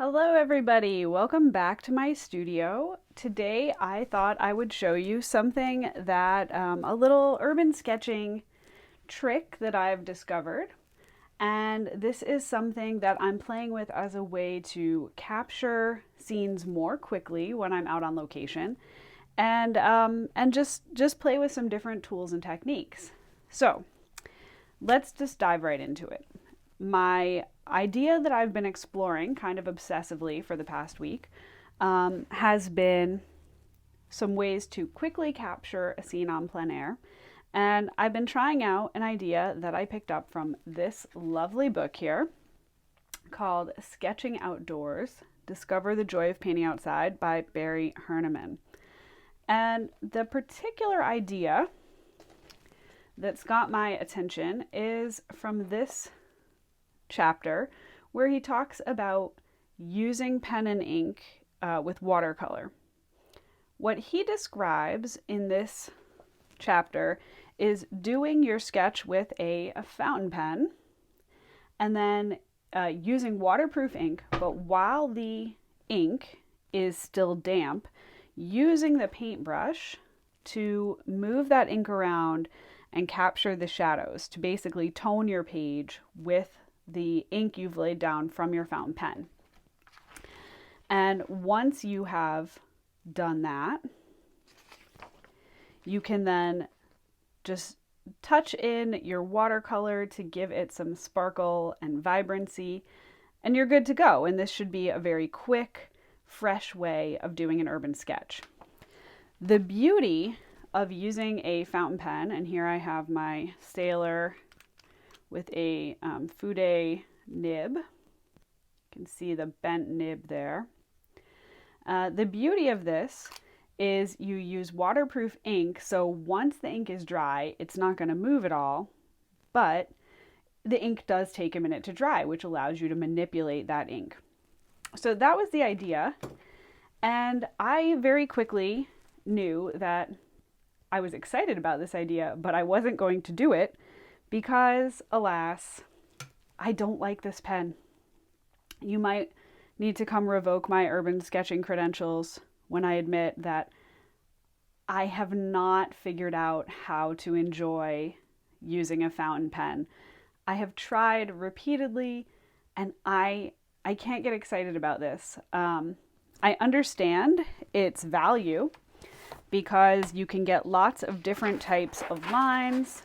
Hello everybody, welcome back to my studio. Today I thought I would show you something that, a little urban sketching trick that I've discovered. And this is something that I'm playing with as a way to capture scenes more quickly when I'm out on location and just play with some different tools and techniques. So let's just dive right into it. My idea that I've been exploring kind of obsessively for the past week has been some ways to quickly capture a scene on plein air. And I've been trying out an idea that I picked up from this lovely book here called Sketching Outdoors, Discover the Joy of Painting Outside by Barry Herneman. And the particular idea that's got my attention is from this chapter where he talks about using pen and ink with watercolor. What he describes in this chapter is doing your sketch with a fountain pen and then using waterproof ink, but while the ink is still damp, using the paintbrush to move that ink around and capture the shadows to basically tone your page with the ink you've laid down from your fountain pen. And once you have done that, you can then just touch in your watercolor to give it some sparkle and vibrancy, and you're good to go. And this should be a very quick, fresh way of doing an urban sketch. The beauty of using a fountain pen, and here I have my Sailor with a Fude nib. You can see the bent nib there. The beauty of this is you use waterproof ink, so once the ink is dry, it's not going to move at all, but the ink does take a minute to dry, which allows you to manipulate that ink. So that was the idea, and I very quickly knew that I was excited about this idea, but I wasn't going to do it because, alas, I don't like this pen. You might need to come revoke my urban sketching credentials when I admit that I have not figured out how to enjoy using a fountain pen. I have tried repeatedly and I can't get excited about this. I understand its value because you can get lots of different types of lines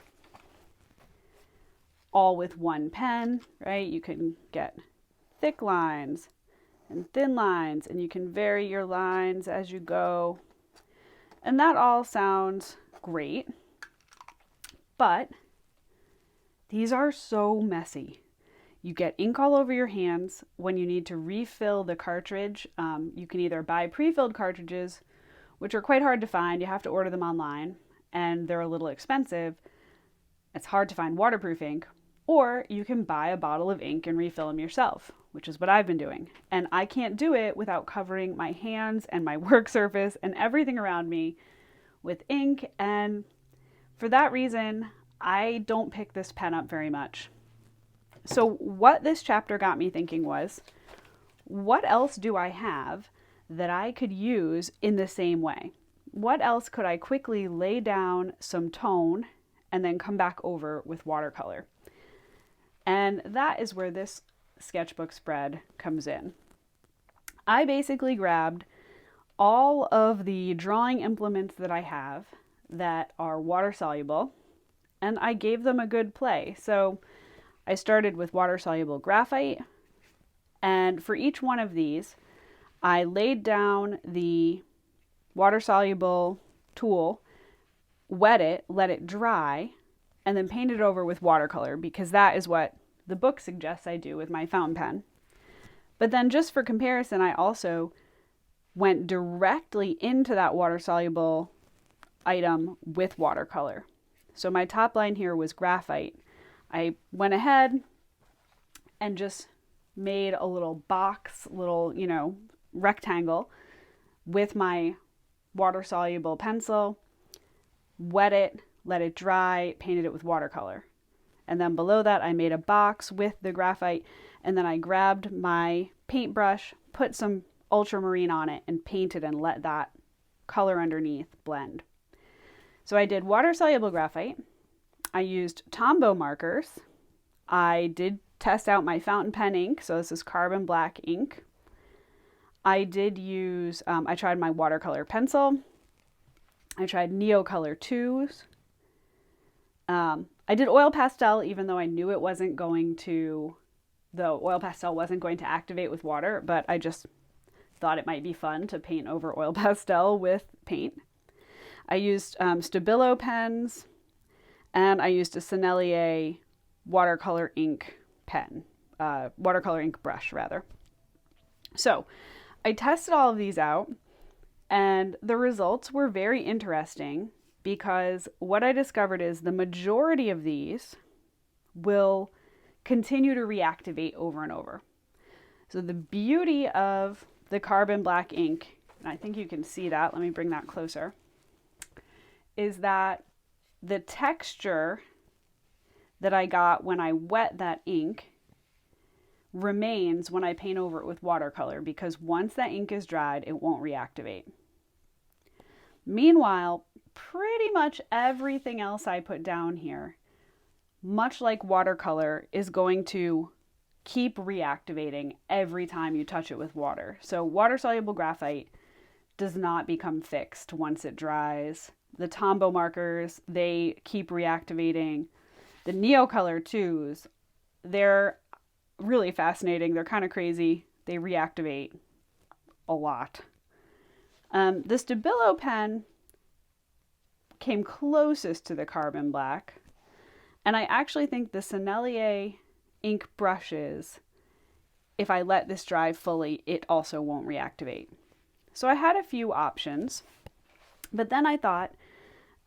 all with one pen, right? You can get thick lines and thin lines, and you can vary your lines as you go. And that all sounds great, but these are so messy. You get ink all over your hands when you need to refill the cartridge. You can either buy pre-filled cartridges, which are quite hard to find. You have to order them online, and they're a little expensive. It's hard to find waterproof ink. Or you can buy a bottle of ink and refill them yourself, which is what I've been doing. And I can't do it without covering my hands and my work surface and everything around me with ink. And for that reason, I don't pick this pen up very much. So what this chapter got me thinking was, what else do I have that I could use in the same way? What else could I quickly lay down some tone and then come back over with watercolor? And that is where this sketchbook spread comes in. I basically grabbed all of the drawing implements that I have that are water soluble, and I gave them a good play. So I started with water soluble graphite, and for each one of these, I laid down the water soluble tool, wet it, let it dry, and then paint it over with watercolor, because that is what the book suggests I do with my fountain pen. But then just for comparison, I also went directly into that water-soluble item with watercolor. So my top line here was graphite. I went ahead and just made a little box, little, rectangle with my water-soluble pencil, wet it, let it dry, painted it with watercolor. And then below that, I made a box with the graphite, and then I grabbed my paintbrush, put some ultramarine on it and paint it and let that color underneath blend. So I did water-soluble graphite. I used Tombow markers. I did test out my fountain pen ink. So this is carbon black ink. I did use, I tried my watercolor pencil. I tried Neocolor 2s. I did oil pastel, even though I knew it wasn't going to, the oil pastel wasn't going to activate with water, but I just thought it might be fun to paint over oil pastel with paint. I used Stabilo pens, and I used a Sennelier watercolor ink pen, watercolor ink brush rather. So I tested all of these out, and the results were very interesting because what I discovered is the majority of these will continue to reactivate over and over. So the beauty of the carbon black ink, and I think you can see that, let me bring that closer, is that the texture that I got when I wet that ink remains when I paint over it with watercolor, because once that ink is dried, it won't reactivate. Meanwhile, pretty much everything else I put down here, much like watercolor, is going to keep reactivating every time you touch it with water. So water-soluble graphite does not become fixed once it dries. The Tombow markers, they keep reactivating. The Neocolor 2s, they're really fascinating. They're kind of crazy. They reactivate a lot. The Stabilo pen came closest to the carbon black. And I actually think the Sennelier ink brushes, if I let this dry fully, it also won't reactivate. So I had a few options, but then I thought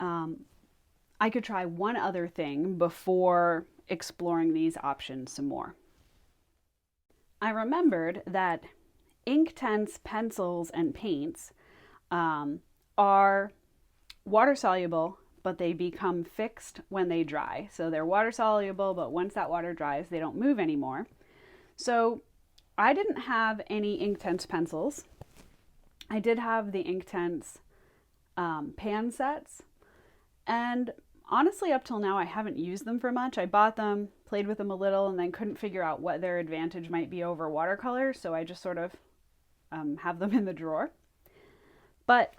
I could try one other thing before exploring these options some more. I remembered that Inktense pencils and paints are water soluble, but they become fixed when they dry. So they're water soluble, but once that water dries, they don't move anymore. So I didn't have any Inktense pencils. I did have the Inktense pan sets, and honestly, up till now, I haven't used them for much. I bought them, played with them a little, and then couldn't figure out what their advantage might be over watercolor, so I just sort of have them in the drawer. But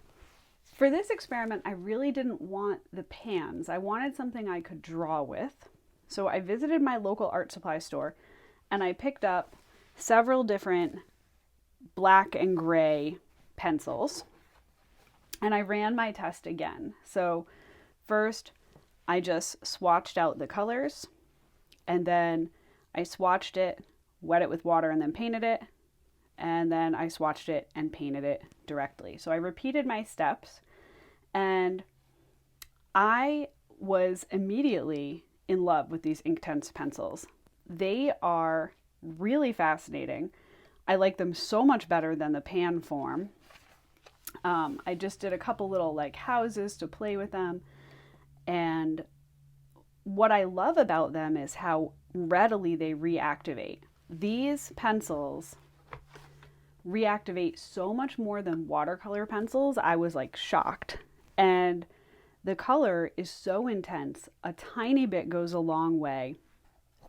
for this experiment, I really didn't want the pans. I wanted something I could draw with. So I visited my local art supply store, and I picked up several different black and gray pencils, and I ran my test again. So first, I just swatched out the colors, and then I swatched it, wet it with water, and then painted it, and then I swatched it and painted it directly. So I repeated my steps, and I was immediately in love with these Inktense pencils. They are really fascinating. I like them so much better than the pan form. I just did a couple little like houses to play with them. And what I love about them is how readily they reactivate. These pencils reactivate so much more than watercolor pencils. I was like shocked. And the color is so intense. A tiny bit goes a long way.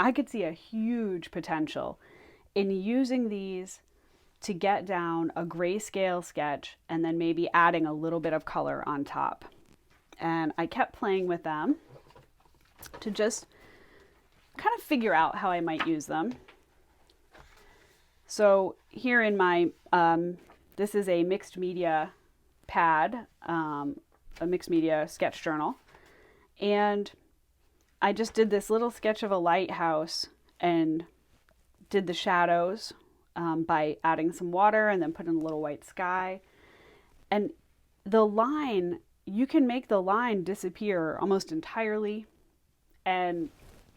I could see a huge potential in using these to get down a grayscale sketch and then maybe adding a little bit of color on top. And I kept playing with them to just kind of figure out how I might use them. So here in my, this is a mixed media pad, a mixed media sketch journal. And I just did this little sketch of a lighthouse and did the shadows by adding some water and then put in a little white sky. And the line, you can make the line disappear almost entirely. And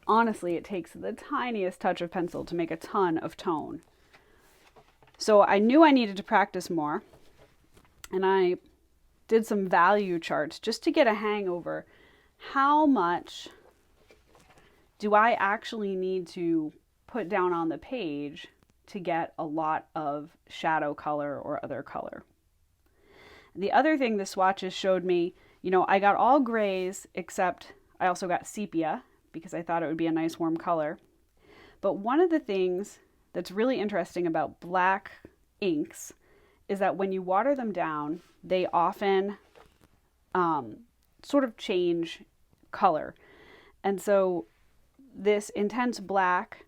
honestly, it takes the tiniest touch of pencil to make a ton of tone. So I knew I needed to practice more. And I did some value charts just to get a hang over how much do I actually need to put down on the page to get a lot of shadow color or other color. The other thing the swatches showed me, I got all grays except I also got sepia because I thought it would be a nice warm color. But one of the things that's really interesting about black inks is that when you water them down, they often sort of change color. And so this intense black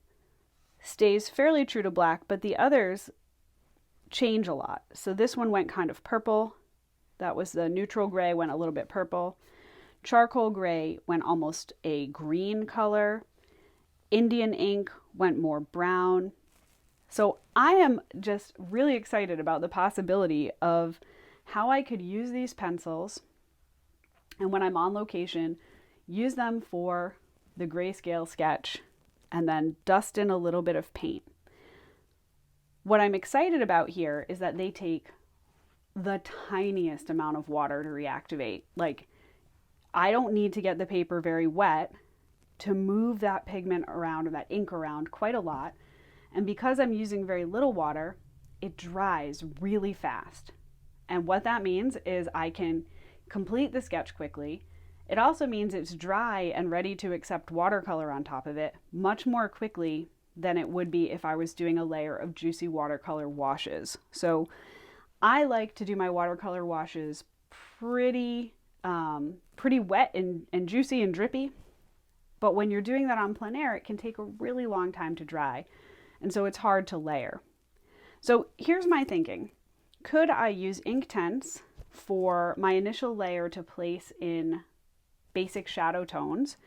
stays fairly true to black, but the others change a lot. So this one went kind of purple. That was the neutral gray, went a little bit purple. Charcoal gray went almost a green color. Indian ink went more brown. So I am just really excited about the possibility of how I could use these pencils, and when I'm on location, use them for the grayscale sketch and then dust in a little bit of paint. What I'm excited about here is that they take the tiniest amount of water to reactivate. Like, I don't need to get the paper very wet to move that pigment around or that ink around quite a lot. And because I'm using very little water, it dries really fast. And what that means is I can complete the sketch quickly. It also means it's dry and ready to accept watercolor on top of it much more quickly than it would be if I was doing a layer of juicy watercolor washes. So I like to do my watercolor washes pretty wet and juicy and drippy. But when you're doing that on plein air, it can take a really long time to dry. And so it's hard to layer. So here's my thinking. Could I use Inktense for my initial layer to place in basic shadow tones,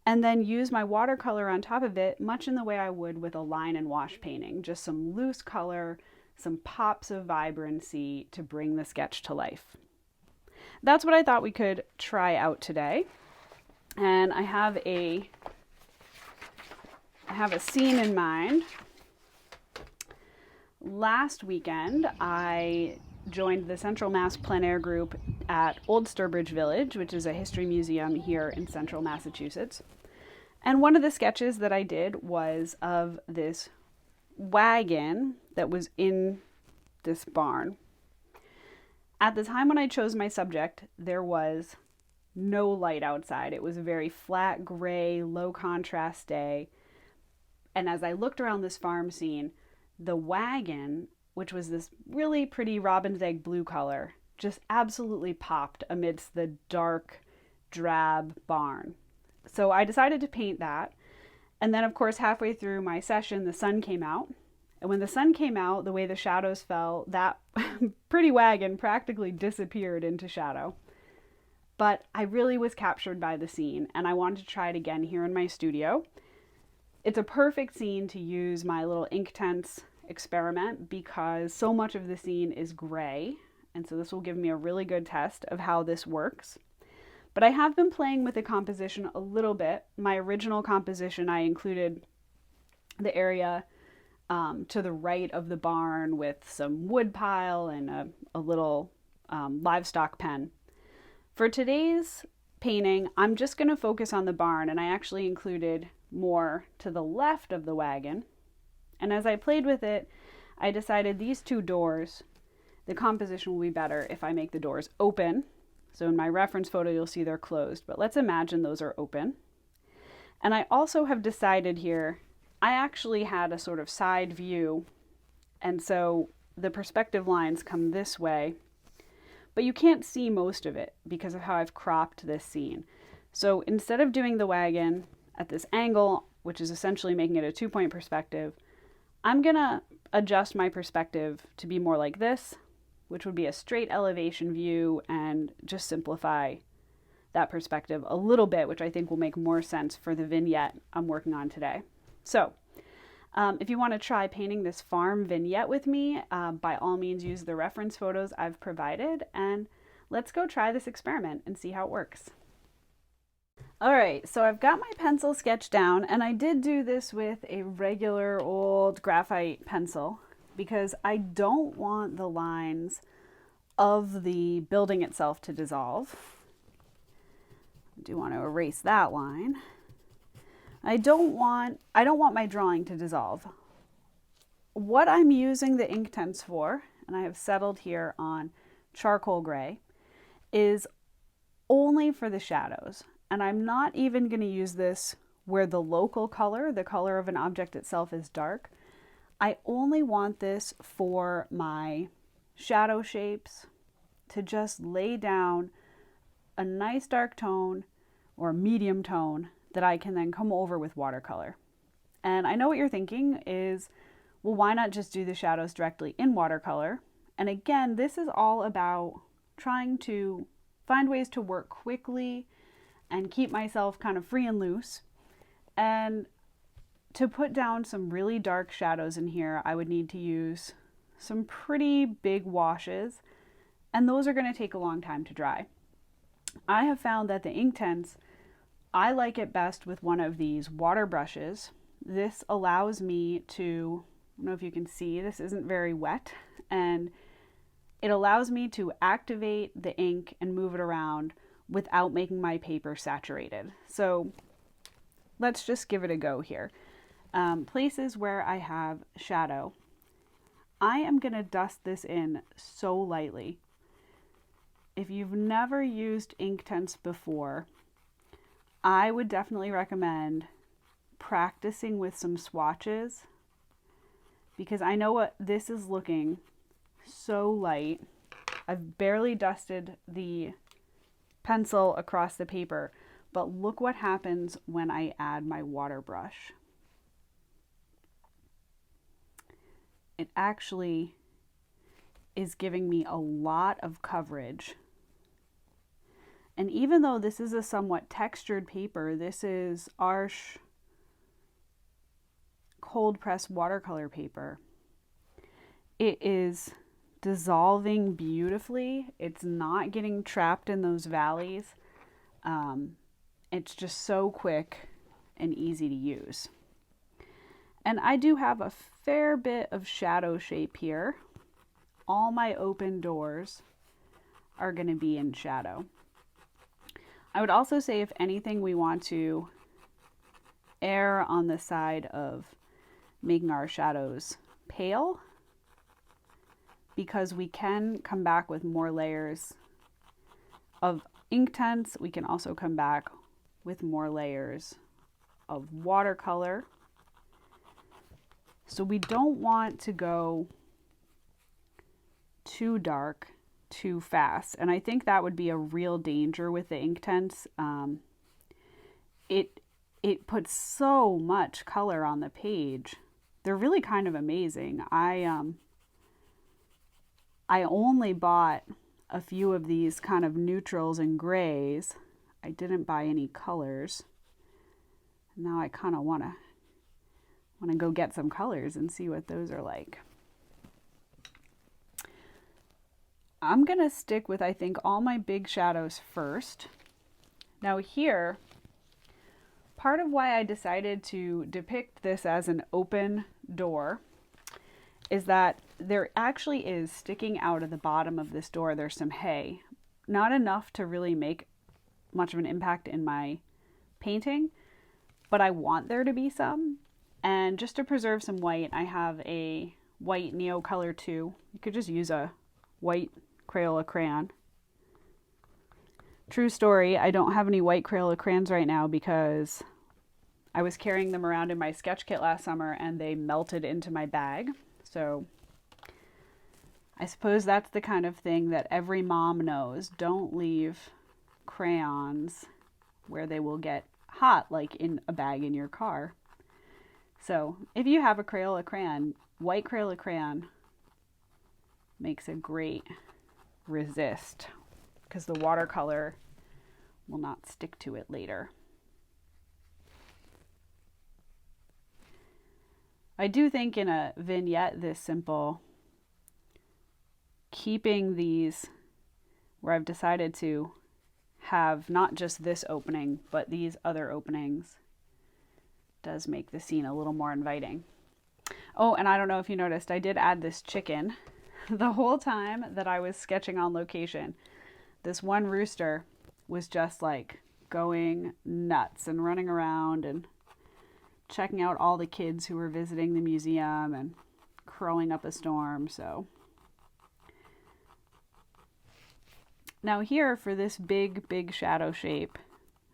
and then use my watercolor on top of it, much in the way I would with a line and wash painting, just some loose color, some pops of vibrancy to bring the sketch to life. That's what I thought we could try out today. And I have a scene in mind. Last weekend, I joined the Central Mass plein air group at Old Sturbridge Village, which is a history museum here in central Massachusetts. And one of the sketches that I did was of this wagon that was in this barn. At the time when I chose my subject, there was no light outside. It was a very flat, gray, low contrast day. And as I looked around this farm scene, the wagon, which was this really pretty robin's egg blue color, just absolutely popped amidst the dark, drab barn. So I decided to paint that. And then, of course, halfway through my session, the sun came out. And when the sun came out, the way the shadows fell, that pretty wagon practically disappeared into shadow. But I really was captured by the scene, and I wanted to try it again here in my studio. It's a perfect scene to use my little Inktense experiment because so much of the scene is gray, and so this will give me a really good test of how this works. But I have been playing with the composition a little bit. My original composition, I included the area to the right of the barn with some wood pile and a little livestock pen. For today's painting, I'm just going to focus on the barn, and I actually included more to the left of the wagon. And as I played with it, I decided these two doors, the composition will be better if I make the doors open. So in my reference photo, you'll see they're closed, but let's imagine those are open. And I also have decided here, I actually had a sort of side view, and so the perspective lines come this way, but you can't see most of it because of how I've cropped this scene. So instead of doing the wagon at this angle, which is essentially making it a 2-point perspective, I'm gonna adjust my perspective to be more like this, which would be a straight elevation view, and just simplify that perspective a little bit, which I think will make more sense for the vignette I'm working on today. So if you want to try painting this farm vignette with me, by all means use the reference photos I've provided, and let's go try this experiment and see how it works. All right, so I've got my pencil sketch down, and I did do this with a regular old graphite pencil because I don't want the lines of the building itself to dissolve. I do want to erase that line. I don't want my drawing to dissolve. what I'm using the Inktense for, and I have settled here on charcoal gray, is only for the shadows. And I'm not even going to use this where the local color, the color of an object itself, is dark. I only want this for my shadow shapes, to just lay down a nice dark tone or medium tone that I can then come over with watercolor. And I know what you're thinking is, well, why not just do the shadows directly in watercolor? And again, this is all about trying to find ways to work quickly and keep myself kind of free and loose. And to put down some really dark shadows in here, I would need to use some pretty big washes, and those are going to take a long time to dry. I have found that the Inktense, I like it best with one of these water brushes. This allows me to, I don't know if you can see, this isn't very wet, and it allows me to activate the ink and move it around without making my paper saturated. So let's just give it a go here. Places where I have shadow, I am going to dust this in so lightly. If you've never used Inktense before, I would definitely recommend practicing with some swatches, because I know what this is looking so light. I've barely dusted the pencil across the paper, but look what happens when I add my water brush. It actually is giving me a lot of coverage. And even though this is a somewhat textured paper, this is Arches cold press watercolor paper. It is dissolving beautifully. It's not getting trapped in those valleys. It's just so quick and easy to use. And I do have a fair bit of shadow shape here. All my open doors are going to be in shadow. I would also say, if anything, we want to err on the side of making our shadows pale, because we can come back with more layers of Inktense. We can also come back with more layers of watercolor. So we don't want to go too dark too fast. And I think that would be a real danger with the Inktense. It puts so much color on the page. They're really kind of amazing. I only bought a few of these kind of neutrals and grays. I didn't buy any colors. Now I kind of want to go get some colors and see what those are like. I'm going to stick with, I think, all my big shadows first. Now here, part of why I decided to depict this as an open door is that there actually is, sticking out of the bottom of this door, there's some hay. Not enough to really make much of an impact in my painting, but I want there to be some. And just to preserve some white, I have a white Neo Color 2. You could just use a white Crayola crayon. True story, I don't have any white Crayola crayons right now because I was carrying them around in my sketch kit last summer and they melted into my bag. So I suppose that's the kind of thing that every mom knows. Don't leave crayons where they will get hot, like in a bag in your car. So if you have a Crayola crayon, white Crayola crayon makes a great resist, because the watercolor will not stick to it later. I do think in a vignette this simple, keeping these where I've decided to have not just this opening, but these other openings, does make the scene a little more inviting. Oh, and I don't know if you noticed, I did add this chicken. The whole time that I was sketching on location, this one rooster was just like going nuts and running around and checking out all the kids who were visiting the museum and throwing up a storm. So now here for this big shadow shape,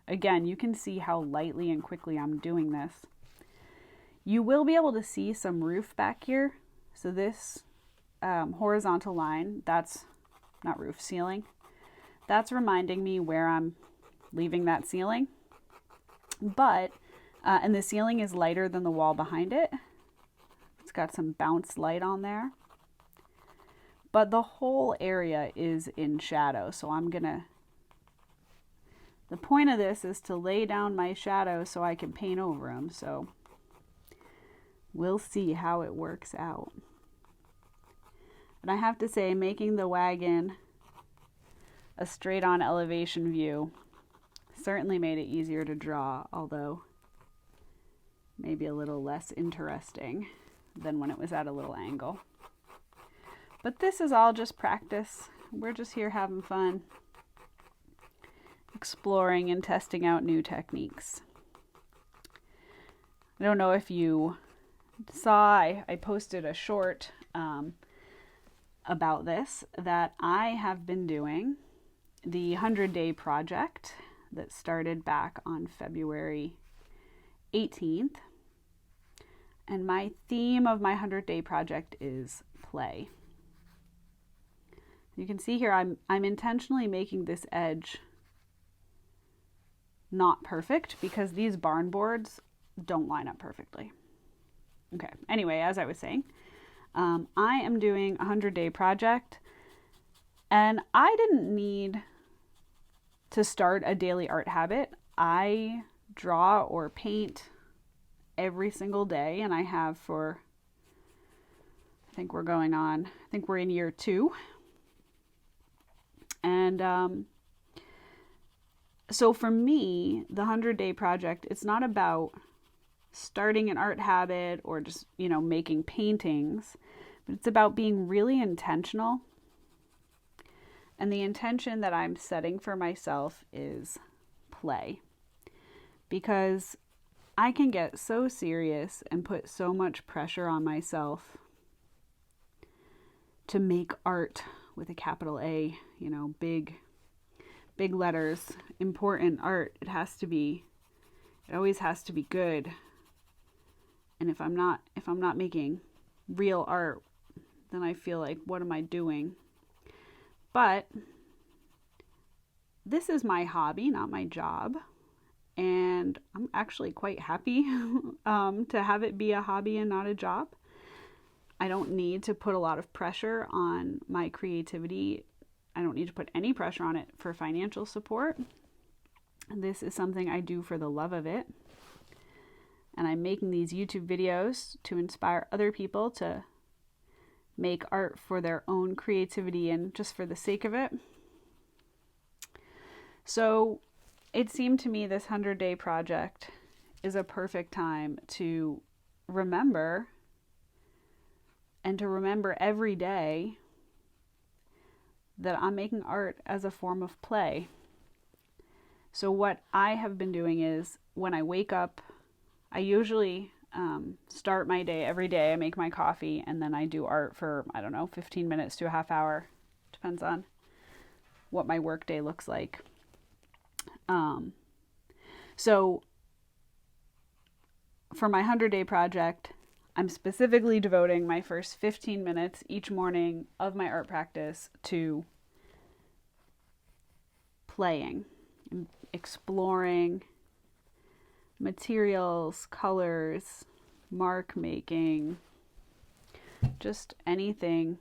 again, you can see how lightly and quickly I'm doing this. You will be able to see some roof back here. So this horizontal line, that's not roof, ceiling. That's reminding me where I'm leaving that ceiling. But, and the ceiling is lighter than the wall behind it. It's got some bounce light on there. But the whole area is in shadow. So the point of this is to lay down my shadows so I can paint over them. So we'll see how it works out. And I have to say, making the wagon a straight on elevation view certainly made it easier to draw, although maybe a little less interesting than when it was at a little angle. But this is all just practice. We're just here having fun, exploring and testing out new techniques. I don't know if you saw, I posted a short about this, that I have been doing the 100-day project that started back on February 18th. And my theme of my 100-day project is play. You can see here I'm intentionally making this edge not perfect because these barn boards don't line up perfectly. Okay, anyway, as I was saying, I am doing a 100-day project, and I didn't need to start a daily art habit. I draw or paint every single day, and I have for, I think we're in year 2. And so for me, the 100-day project, it's not about starting an art habit or just, making paintings, but it's about being really intentional. And the intention that I'm setting for myself is play. Because I can get so serious and put so much pressure on myself to make art with a capital A, big letters, important art. It always has to be good. And if I'm not making real art, then I feel like, what am I doing? But this is my hobby, not my job. And I'm actually quite happy to have it be a hobby and not a job. I don't need to put a lot of pressure on my creativity. I don't need to put any pressure on it for financial support. This is something I do for the love of it. And I'm making these YouTube videos to inspire other people to make art for their own creativity and just for the sake of it. So it seemed to me this 100-day project is a perfect time to remember, and to remember every day, that I'm making art as a form of play. So what I have been doing is, when I wake up, I usually start my day every day. I make my coffee and then I do art for, 15 minutes to a half hour. Depends on what my work day looks like. So for my 100-day project, I'm specifically devoting my first 15 minutes each morning of my art practice to playing, exploring materials, colors, mark making, just anything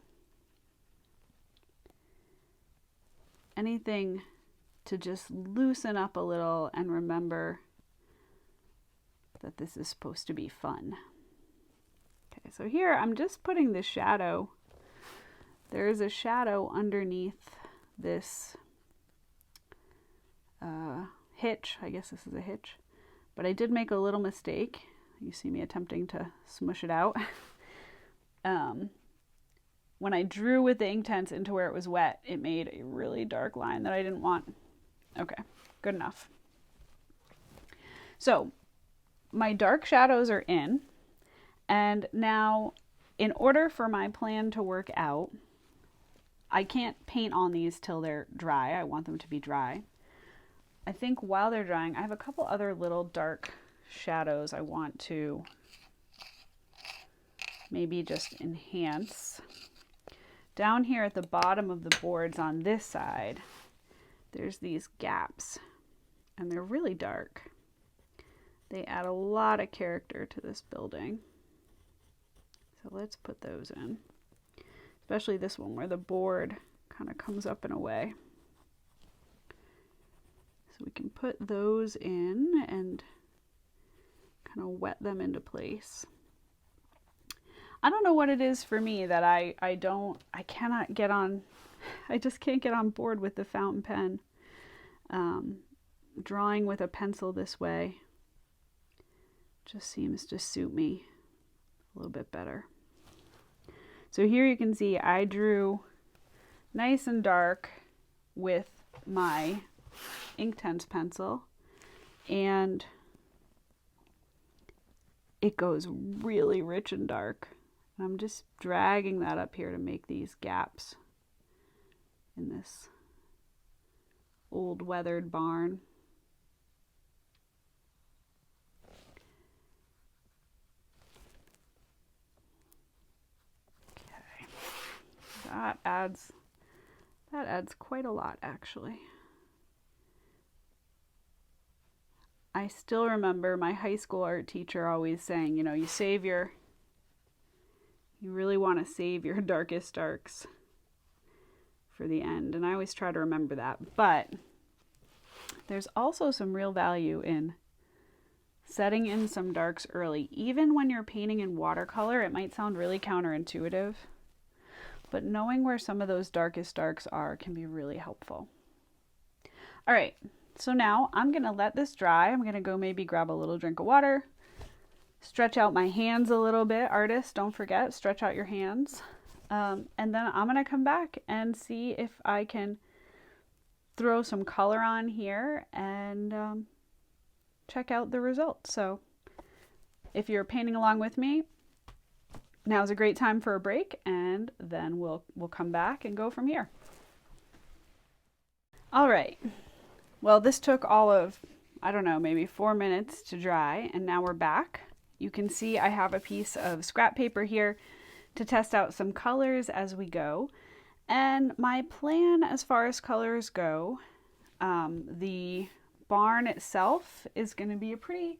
to just loosen up a little and remember that this is supposed to be fun. Okay, so here I'm just putting the shadow. There is a shadow underneath this hitch. I guess this is a hitch. But I did make a little mistake. You see me attempting to smush it out. When I drew with the Inktense into where it was wet, it made a really dark line that I didn't want. Okay, good enough. So my dark shadows are in, and now In order for my plan to work out, I can't paint on these till they're dry. I want them to be dry. I think while they're drying, I have a couple other little dark shadows I want to maybe just enhance. Down here at the bottom of the boards on this side, there's these gaps, and they're really dark. They add a lot of character to this building. So let's put those in. Especially this one where the board kind of comes up in a way. So we can put those in and kind of wet them into place. I don't know what it is for me that I cannot get on, I just can't get on board with the fountain pen. Drawing with a pencil this way just seems to suit me a little bit better. So here you can see I drew nice and dark with my Inktense pencil, and it goes really rich and dark. I'm just dragging that up here to make these gaps in this old weathered barn. Okay, that adds quite a lot, actually. I still remember my high school art teacher always saying, you know, you really want to save your darkest darks for the end. And I always try to remember that. But there's also some real value in setting in some darks early. Even when you're painting in watercolor, it might sound really counterintuitive, but knowing where some of those darkest darks are can be really helpful. All right, so now I'm gonna let this dry. I'm gonna go maybe grab a little drink of water, stretch out my hands a little bit. Artists, don't forget, stretch out your hands. And then I'm gonna come back and see if I can throw some color on here and check out the results. So if you're painting along with me, now's a great time for a break, and then we'll come back and go from here. All right, well, this took all of, I don't know, maybe 4 minutes to dry, and now we're back. You can see I have a piece of scrap paper here to test out some colors as we go. And my plan as far as colors go, the barn itself is going to be a pretty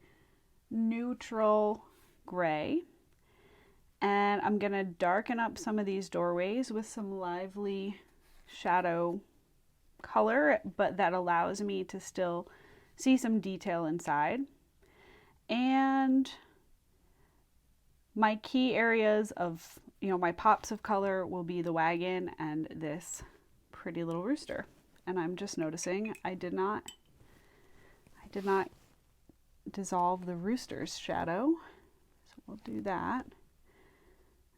neutral gray. And I'm going to darken up some of these doorways with some lively shadow color, but that allows me to still see some detail inside. And my key areas of, my pops of color will be the wagon and this pretty little rooster. And I'm just noticing I did not dissolve the rooster's shadow. So we'll do that.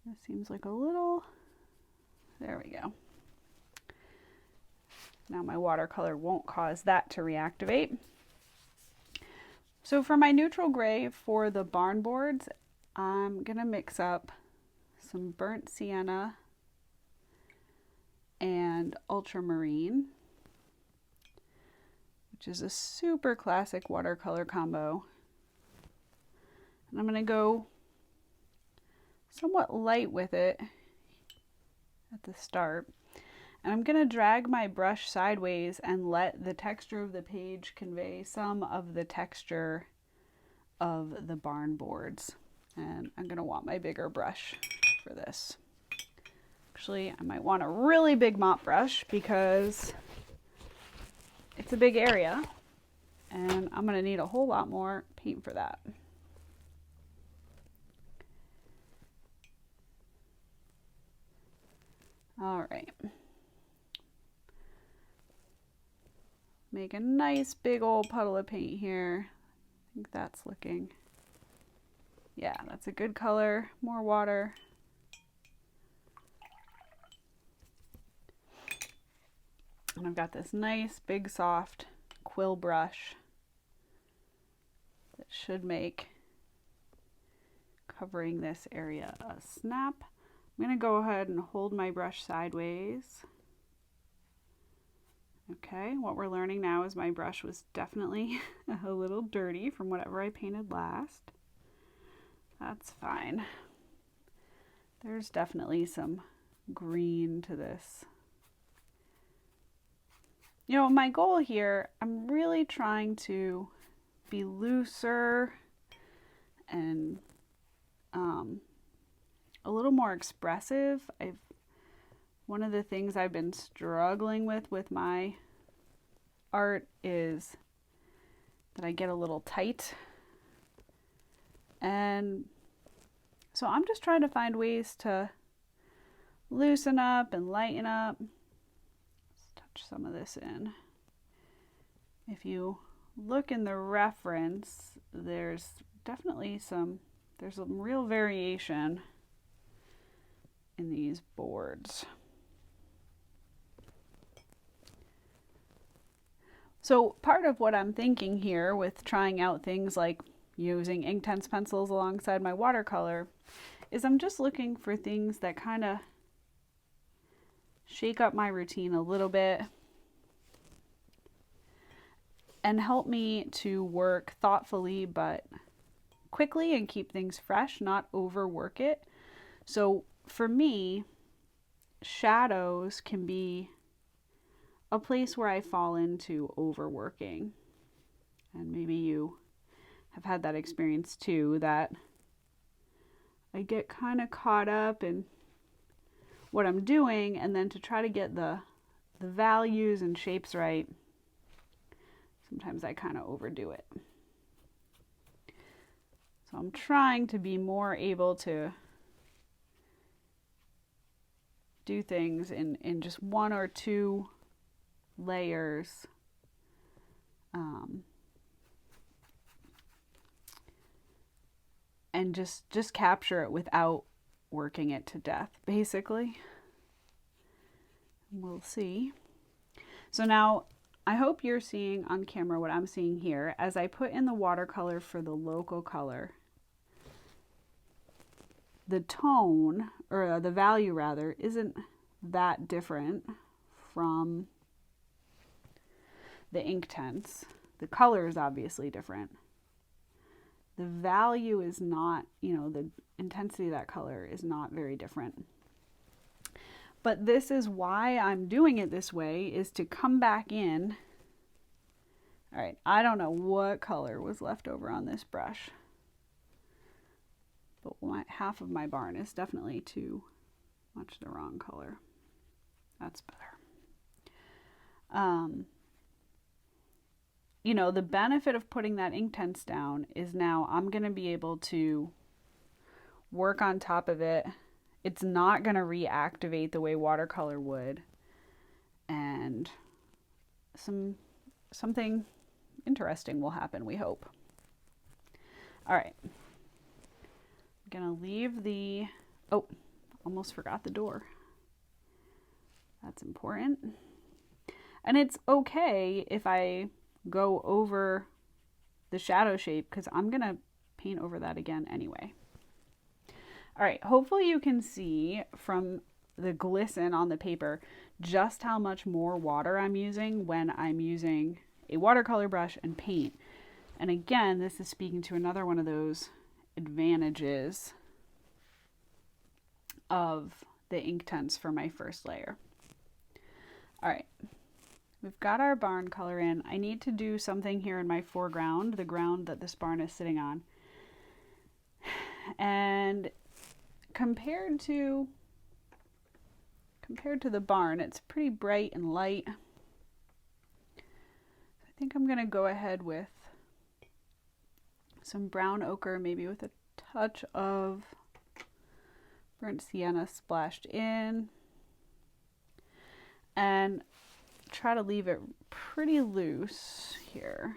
It seems like a little, there we go. Now my watercolor won't cause that to reactivate. So for my neutral gray for the barn boards, I'm gonna mix up some burnt sienna and ultramarine, which is a super classic watercolor combo. And I'm gonna go somewhat light with it at the start. And I'm gonna drag my brush sideways and let the texture of the page convey some of the texture of the barn boards. And I'm gonna want my bigger brush for this. Actually, I might want a really big mop brush because it's a big area and I'm gonna need a whole lot more paint for that. All right. Make a nice big old puddle of paint here. I think that's looking, yeah, that's a good color. More water. And I've got this nice big soft quill brush that should make covering this area a snap. I'm going to go ahead and hold my brush sideways. Okay, what we're learning now is my brush was definitely a little dirty from whatever I painted last. That's fine. There's definitely some green to this. You know, my goal here, I'm really trying to be looser and a little more expressive. One of the things I've been struggling with my art is that I get a little tight. And so I'm just trying to find ways to loosen up and lighten up. Let's touch some of this in. If you look in the reference, there's some real variation in these boards. So part of what I'm thinking here with trying out things like using Inktense pencils alongside my watercolor is I'm just looking for things that kind of shake up my routine a little bit and help me to work thoughtfully but quickly and keep things fresh, not overwork it. So for me, shadows can be a place where I fall into overworking. And maybe you have had that experience too, that I get kind of caught up in what I'm doing, and then to try to get the values and shapes right, sometimes I kind of overdo it. So I'm trying to be more able to do things in just one or two layers. And just capture it without working it to death, basically. We'll see. So now I hope you're seeing on camera what I'm seeing here as I put in the watercolor for the local color. The tone, or the value rather, isn't that different from the Inktense. The color is obviously different. The value is not, the intensity of that color is not very different. But this is why I'm doing it this way, is to come back in. All right, I don't know what color was left over on this brush, but half of my barn is definitely too much the wrong color. That's better. The benefit of putting that Inktense down is now I'm going to be able to work on top of it. It's not going to reactivate the way watercolor would. And something interesting will happen, we hope. All right. I'm going to leave almost forgot the door. That's important. And it's okay if I go over the shadow shape, because I'm going to paint over that again anyway. All right, hopefully you can see from the glisten on the paper just how much more water I'm using when I'm using a watercolor brush and paint. And again, this is speaking to another one of those advantages of the Inktense for my first layer. All right. We've got our barn color in. I need to do something here in my foreground, the ground that this barn is sitting on. And compared to the barn, it's pretty bright and light. I think I'm going to go ahead with some brown ochre, maybe with a touch of burnt sienna splashed in. And try to leave it pretty loose here.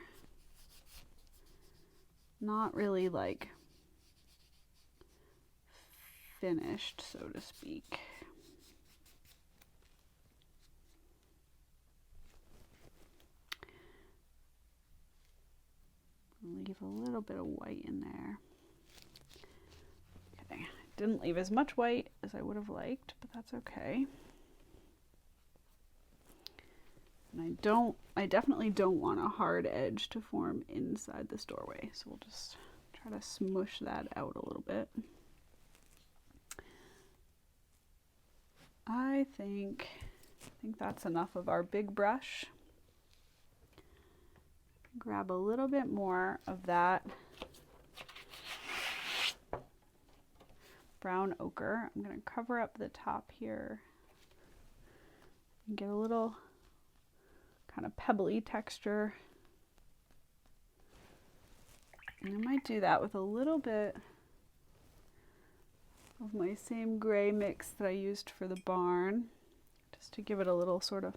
Not really like finished, so to speak. Leave a little bit of white in there. Didn't leave as much white as I would have liked, but that's okay. And I definitely don't want a hard edge to form inside this doorway, so we'll just try to smush that out a little bit. I think that's enough of our big brush. Grab a little bit more of that brown ochre. I'm going to cover up the top here and get a little kind of pebbly texture. And I might do that with a little bit of my same gray mix that I used for the barn, just to give it a little sort of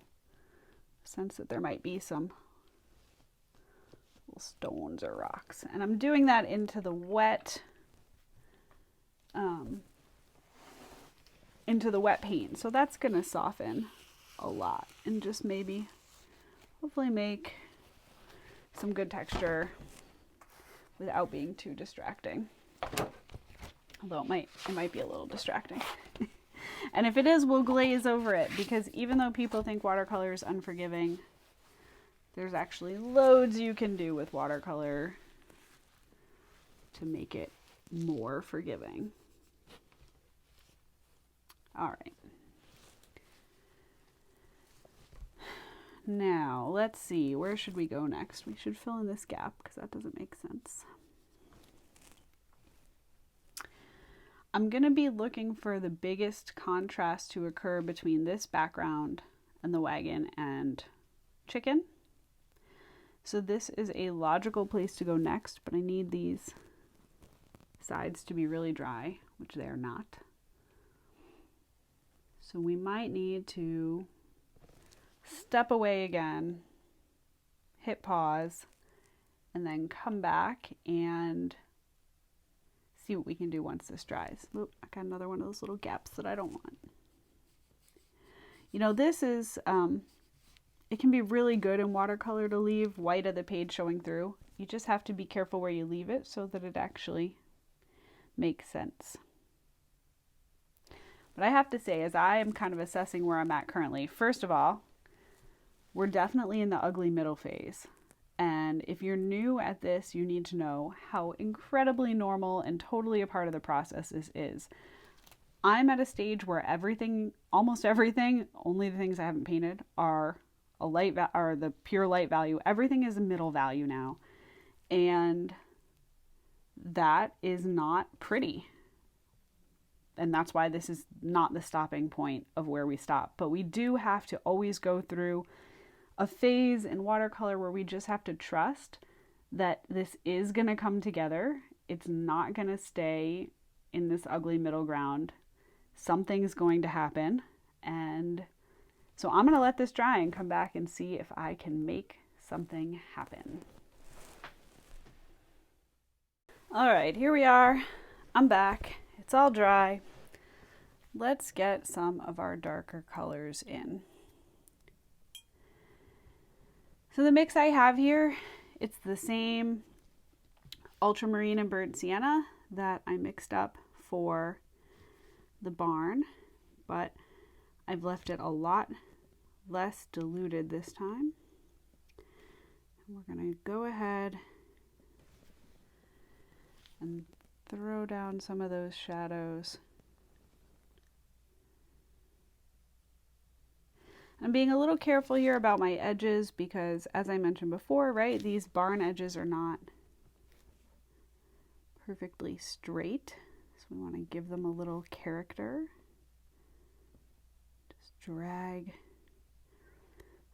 sense that there might be some little stones or rocks. And I'm doing that into the wet paint. So that's going to soften a lot and just maybe hopefully make some good texture without being too distracting. Although it might be a little distracting. And if it is, we'll glaze over it, because even though people think watercolor is unforgiving, there's actually loads you can do with watercolor to make it more forgiving. All right. Now, let's see, where should we go next? We should fill in this gap because that doesn't make sense. I'm going to be looking for the biggest contrast to occur between this background and the wagon and chicken. So this is a logical place to go next, but I need these sides to be really dry, which they are not. So we might need to step away again, hit pause, and then come back and see what we can do once this dries. Oop, I got another one of those little gaps that I don't want. You know, this is, it can be really good in watercolor to leave white of the page showing through. You just have to be careful where you leave it so that it actually makes sense. But I have to say, as I am kind of assessing where I'm at currently, first of all, we're definitely in the ugly middle phase. And if you're new at this, you need to know how incredibly normal and totally a part of the process this is. I'm at a stage where everything, almost everything, only the things I haven't painted are the pure light value. Everything is a middle value now. And that is not pretty. And that's why this is not the stopping point of where we stop. But we do have to always go through a phase in watercolor where we just have to trust that this is going to come together. It's not going to stay in this ugly middle ground. Something's going to happen. And so I'm going to let this dry and come back and see if I can make something happen. All right, here we are. I'm back. It's all dry. Let's get some of our darker colors in. So the mix I have here, it's the same Ultramarine and Burnt Sienna that I mixed up for the barn, but I've left it a lot less diluted this time. And we're going to go ahead and throw down some of those shadows. I'm being a little careful here about my edges because, as I mentioned before, right, these barn edges are not perfectly straight. So we want to give them a little character. Just drag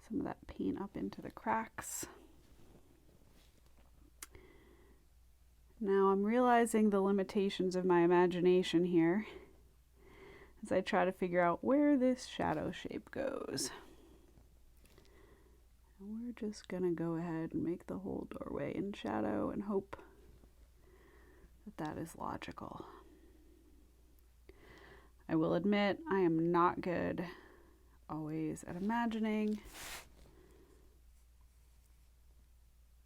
some of that paint up into the cracks. Now I'm realizing the limitations of my imagination here as I try to figure out where this shadow shape goes. And we're just gonna go ahead and make the whole doorway in shadow and hope that that is logical. I will admit I am not good always at imagining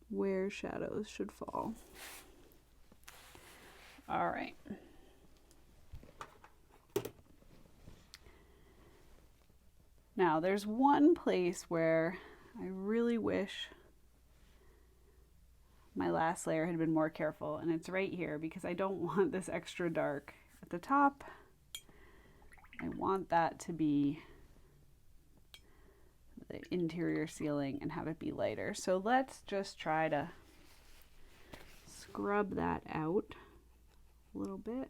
where shadows should fall. All right. Now there's one place where I really wish my last layer had been more careful, and it's right here because I don't want this extra dark at the top. I want that to be the interior ceiling and have it be lighter. So let's just try to scrub that out a little bit.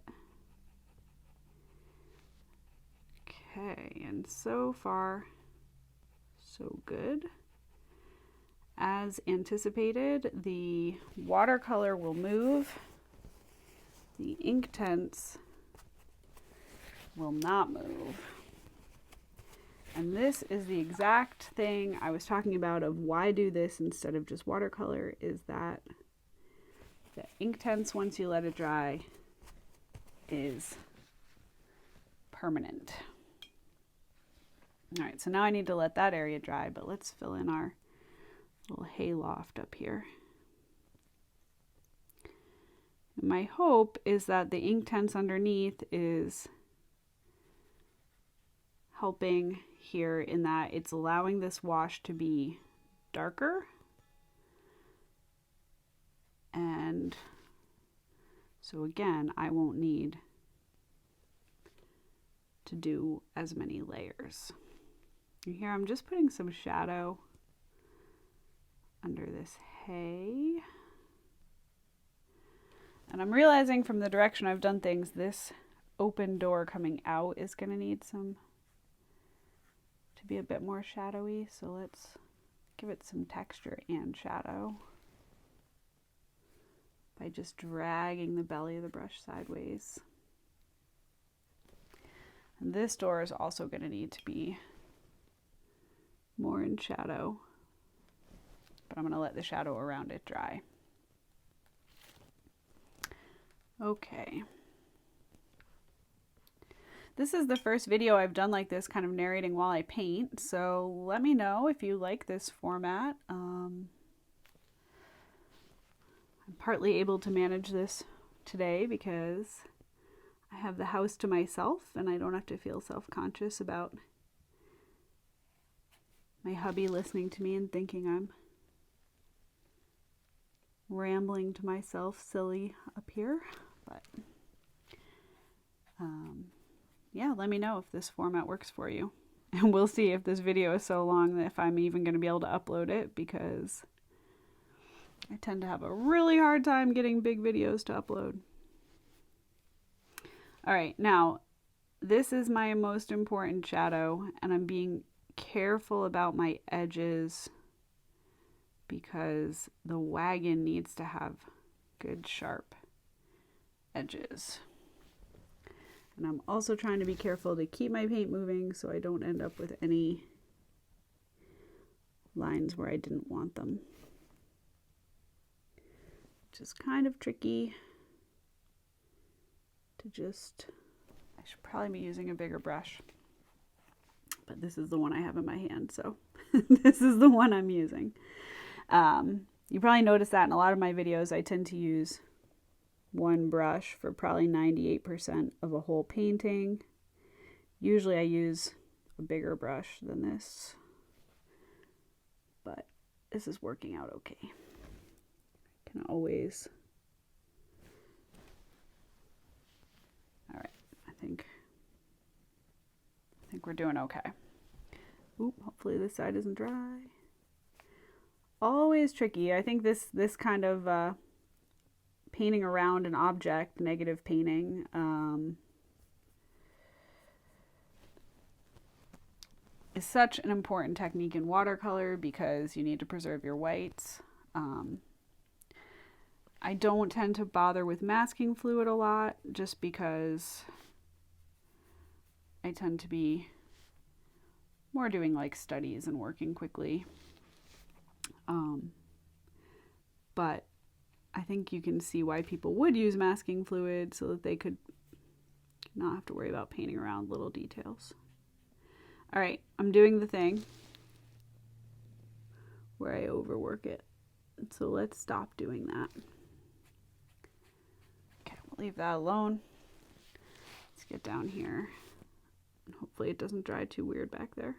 Okay, and so far, so good. As anticipated, the watercolor will move. The Inktense will not move. And this is the exact thing I was talking about of why do this instead of just watercolor, is that the Inktense, once you let it dry, is permanent. All right, so now I need to let that area dry, but let's fill in our little hayloft up here. And my hope is that the Inktense underneath is helping here in that it's allowing this wash to be darker. And so again, I won't need to do as many layers. And here I'm just putting some shadow under this hay. And I'm realizing from the direction I've done things, this open door coming out is going to need to be a bit more shadowy. So let's give it some texture and shadow by just dragging the belly of the brush sideways. And this door is also going to need to be more in shadow, but I'm going to let the shadow around it dry. Okay. This is the first video I've done like this, kind of narrating while I paint, so let me know if you like this format. I'm partly able to manage this today because I have the house to myself and I don't have to feel self-conscious about my hubby listening to me and thinking I'm rambling to myself silly up here. But yeah, let me know if this format works for you. And we'll see if this video is so long that if I'm even going to be able to upload it, because I tend to have a really hard time getting big videos to upload. All right, now this is my most important shadow, and I'm being careful about my edges because the wagon needs to have good sharp edges. And I'm also trying to be careful to keep my paint moving so I don't end up with any lines where I didn't want them. Which is kind of tricky to just, I should probably be using a bigger brush. But this is the one I have in my hand, so this is the one I'm using. You probably noticed that in a lot of my videos, I tend to use one brush for probably 98% of a whole painting. Usually I use a bigger brush than this, but this is working out okay. I can always... All right, I think we're doing okay. Oop, hopefully this side isn't dry. Always tricky. I think this kind of painting around an object, negative painting, is such an important technique in watercolor because you need to preserve your whites. I don't tend to bother with masking fluid a lot just because I tend to be more doing like studies and working quickly. But I think you can see why people would use masking fluid so that they could not have to worry about painting around little details. All right, I'm doing the thing where I overwork it. So let's stop doing that. Okay, we'll leave that alone. Let's get down here. Hopefully it doesn't dry too weird back there.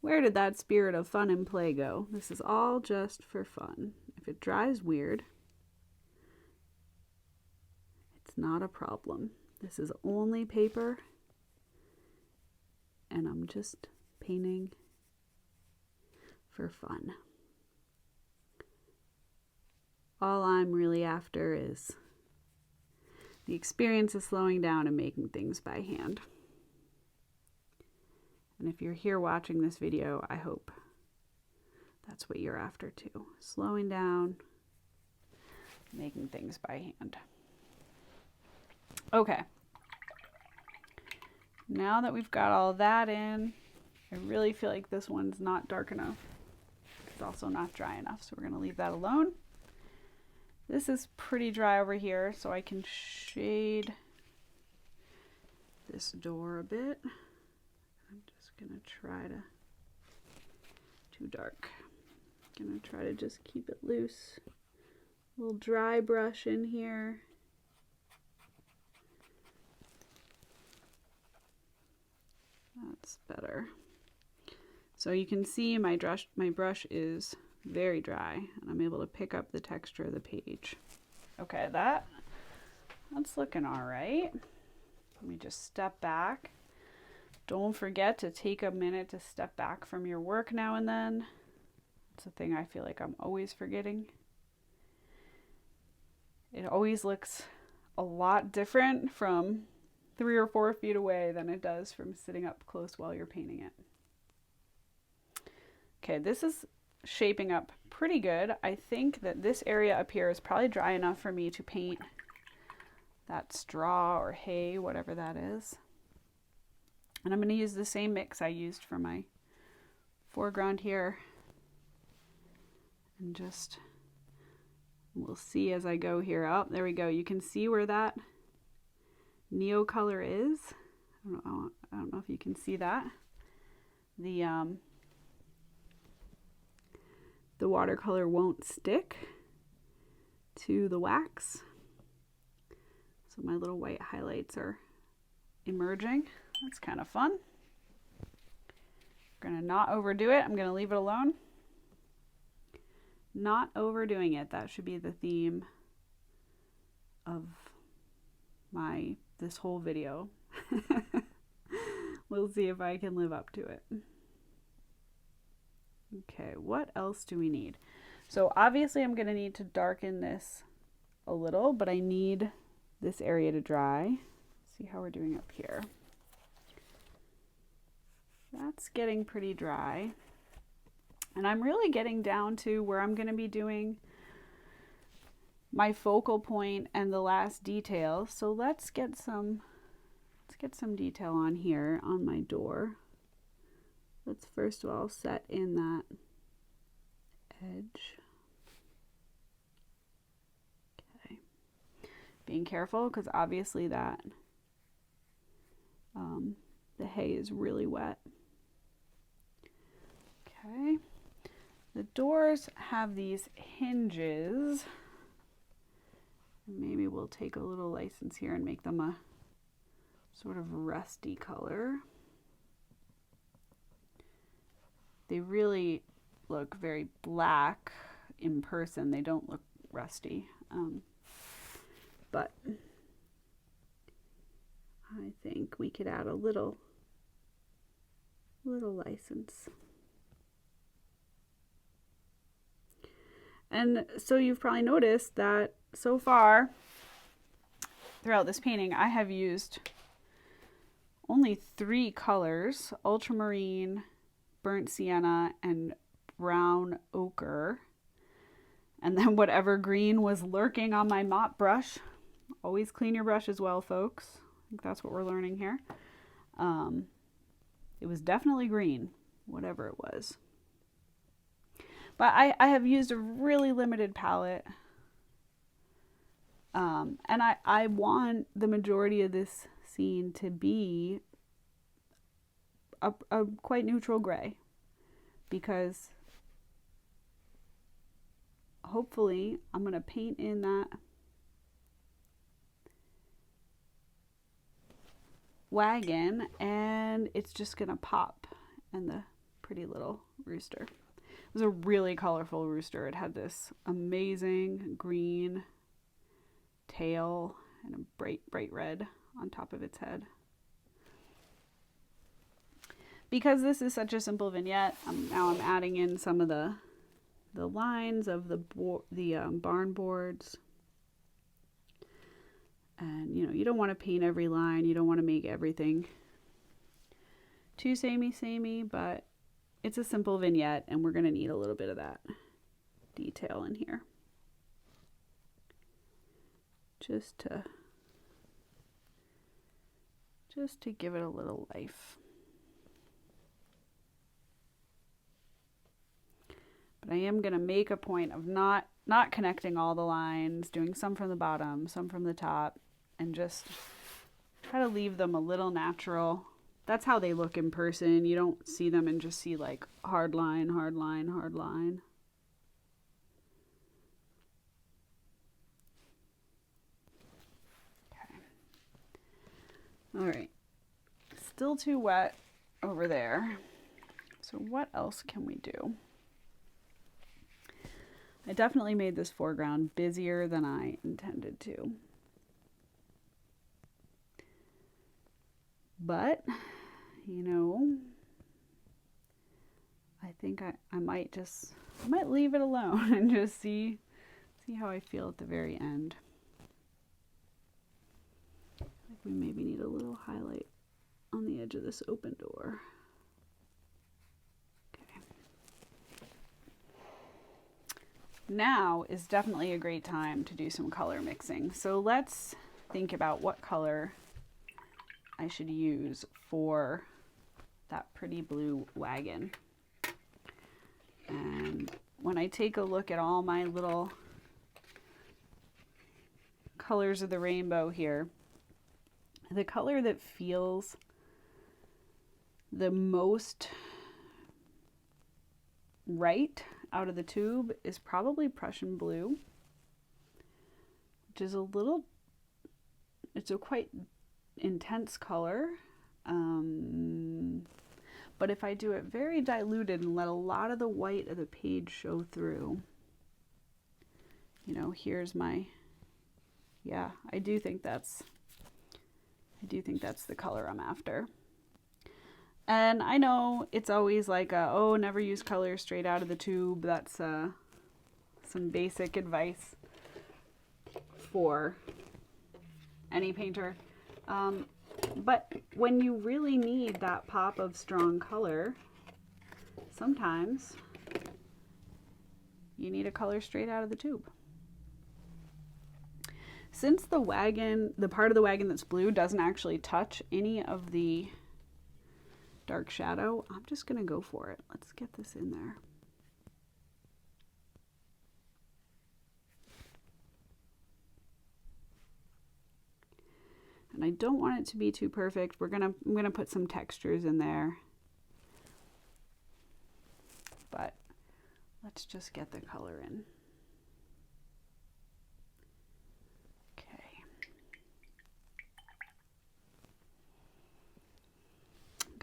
Where did that spirit of fun and play go? This is all just for fun. If it dries weird, it's not a problem. This is only paper, and I'm just painting for fun. All I'm really after is the experience of slowing down and making things by hand. And if you're here watching this video, I hope that's what you're after too. Slowing down, making things by hand. Okay. Now that we've got all that in, I really feel like this one's not dark enough. It's also not dry enough, so we're going to leave that alone. This is pretty dry over here, so I can shade this door a bit. I'm just going to try to, too dark. I'm going to try to just keep it loose. A little dry brush in here. That's better. So you can see my brush is very dry, and I'm able to pick up the texture of the page. Okay, that's looking all right. Let me just step back. Don't forget to take a minute to step back from your work now and then. It's a thing I feel like I'm always forgetting. It always looks a lot different from 3 or 4 feet away than it does from sitting up close while you're painting it. Okay, this is shaping up pretty good. I think that this area up here is probably dry enough for me to paint that straw or hay, whatever that is. And I'm going to use the same mix I used for my foreground here. And just, we'll see as I go here. Oh, there we go. You can see where that neo color is. I don't know if you can see that. The watercolor won't stick to the wax. So my little white highlights are emerging. That's kind of fun. I'm going to not overdo it. I'm going to leave it alone. Not overdoing it. That should be the theme of this whole video. We'll see if I can live up to it. Okay, what else do we need? So obviously I'm going to need to darken this a little, but I need this area to dry. Let's see how we're doing up here. That's getting pretty dry. And I'm really getting down to where I'm going to be doing my focal point and the last detail. So let's get some detail on here on my door. Let's first of all set in that edge. Okay. Being careful because obviously that the hay is really wet. Okay. The doors have these hinges. Maybe we'll take a little license here and make them a sort of rusty color. They really look very black in person. They don't look rusty. But I think we could add a little license. And so you've probably noticed that so far throughout this painting, I have used only 3 colors: ultramarine, burnt sienna, and brown ochre. And then whatever green was lurking on my mop brush. Always clean your brush as well, folks. I think that's what we're learning here. It was definitely green, whatever it was. But I have used a really limited palette. And I want the majority of this scene to be a quite neutral gray, because hopefully I'm going to paint in wagon, and it's just gonna pop. And the pretty little rooster. It was a really colorful rooster. It had this amazing green tail and a bright red on top of its head. Because this is such a simple vignette, now I'm adding in some of the lines of the barn boards. And you don't want to paint every line. You don't want to make everything too samey, but it's a simple vignette, and we're going to need a little bit of that detail in here. Just to give it a little life. But I am going to make a point of not connecting all the lines, doing some from the bottom, some from the top, and just try to leave them a little natural. That's how they look in person. You don't see them and just see like hard line, hard line, hard line. Okay. All right. Still too wet over there. So what else can we do? I definitely made this foreground busier than I intended to. But, I think I might leave it alone and just see how I feel at the very end. I think we maybe need a little highlight on the edge of this open door. Okay. Now is definitely a great time to do some color mixing. So let's think about what color I should use for that pretty blue wagon. And when I take a look at all my little colors of the rainbow here, the color that feels the most right out of the tube is probably Prussian blue, which is it's a quite intense color, but if I do it very diluted and let a lot of the white of the page show through, here's my, yeah, I do think that's the color I'm after. And I know it's always like never use color straight out of the tube. That's some basic advice for any painter. But when you really need that pop of strong color, sometimes you need a color straight out of the tube. Since the part of the wagon that's blue doesn't actually touch any of the dark shadow, I'm just going to go for it. Let's get this in there. And I don't want it to be too perfect. I'm gonna put some textures in there. But let's just get the color in. Okay.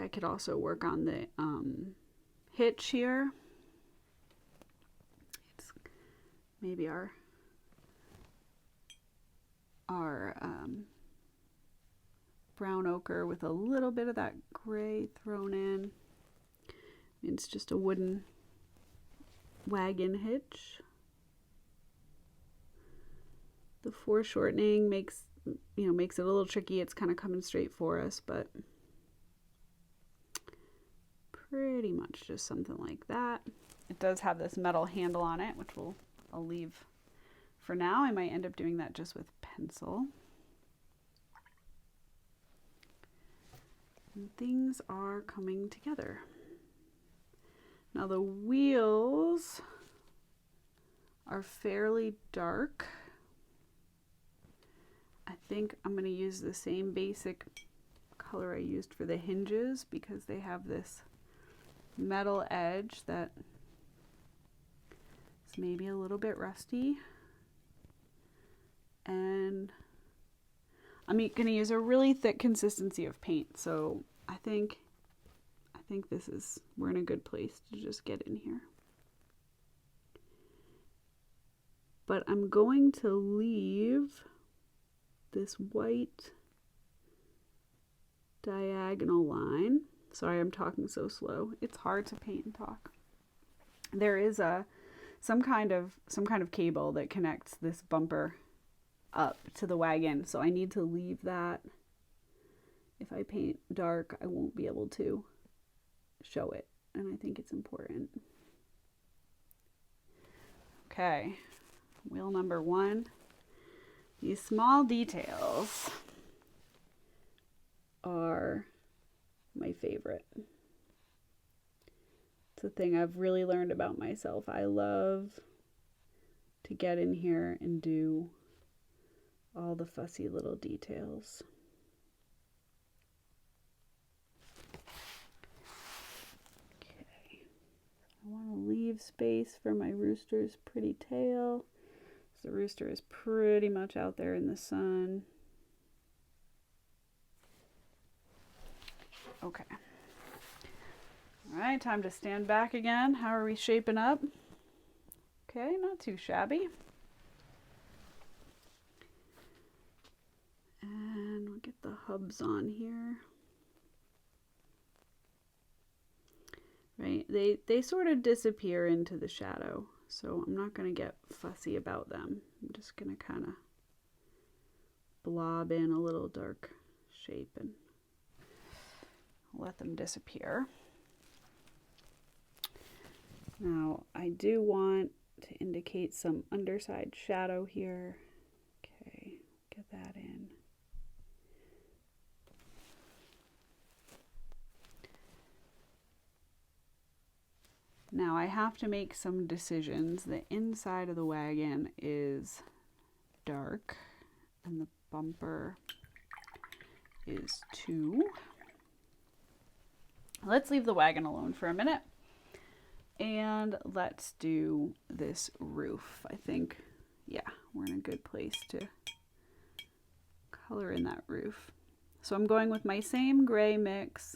I could also work on the hitch here. It's maybe our brown ochre with a little bit of that gray thrown in. It's just a wooden wagon hitch. The foreshortening makes it a little tricky. It's kind of coming straight for us, but pretty much just something like that. It does have this metal handle on it, which I'll leave for now. I might end up doing that just with pencil. And things are coming together. Now the wheels are fairly dark. I think I'm going to use the same basic color I used for the hinges because they have this metal edge that is maybe a little bit rusty. And I'm going to use a really thick consistency of paint. So I think we're in a good place to just get in here. But I'm going to leave this white diagonal line. Sorry, I'm talking so slow. It's hard to paint and talk. There is some kind of cable that connects this bumper up to the wagon, so I need to leave that. If I paint dark, I won't be able to show it, and I think it's important. Okay, wheel number 1. These small details are my favorite. It's a thing I've really learned about myself. I love to get in here and do all the fussy little details. Okay, I want to leave space for my rooster's pretty tail. The rooster is pretty much out there in the sun. Okay. All right, time to stand back again. How are we shaping up? Okay, not too shabby. And we'll get the hubs on here. Right, they sort of disappear into the shadow, so I'm not going to get fussy about them. I'm just going to kind of blob in a little dark shape and let them disappear. Now, I do want to indicate some underside shadow here. Okay, get that in. Now I have to make some decisions. The inside of the wagon is dark and the bumper is 2. Let's leave the wagon alone for a minute and let's do this roof. I think, yeah, we're in a good place to color in that roof. So I'm going with my same gray mix,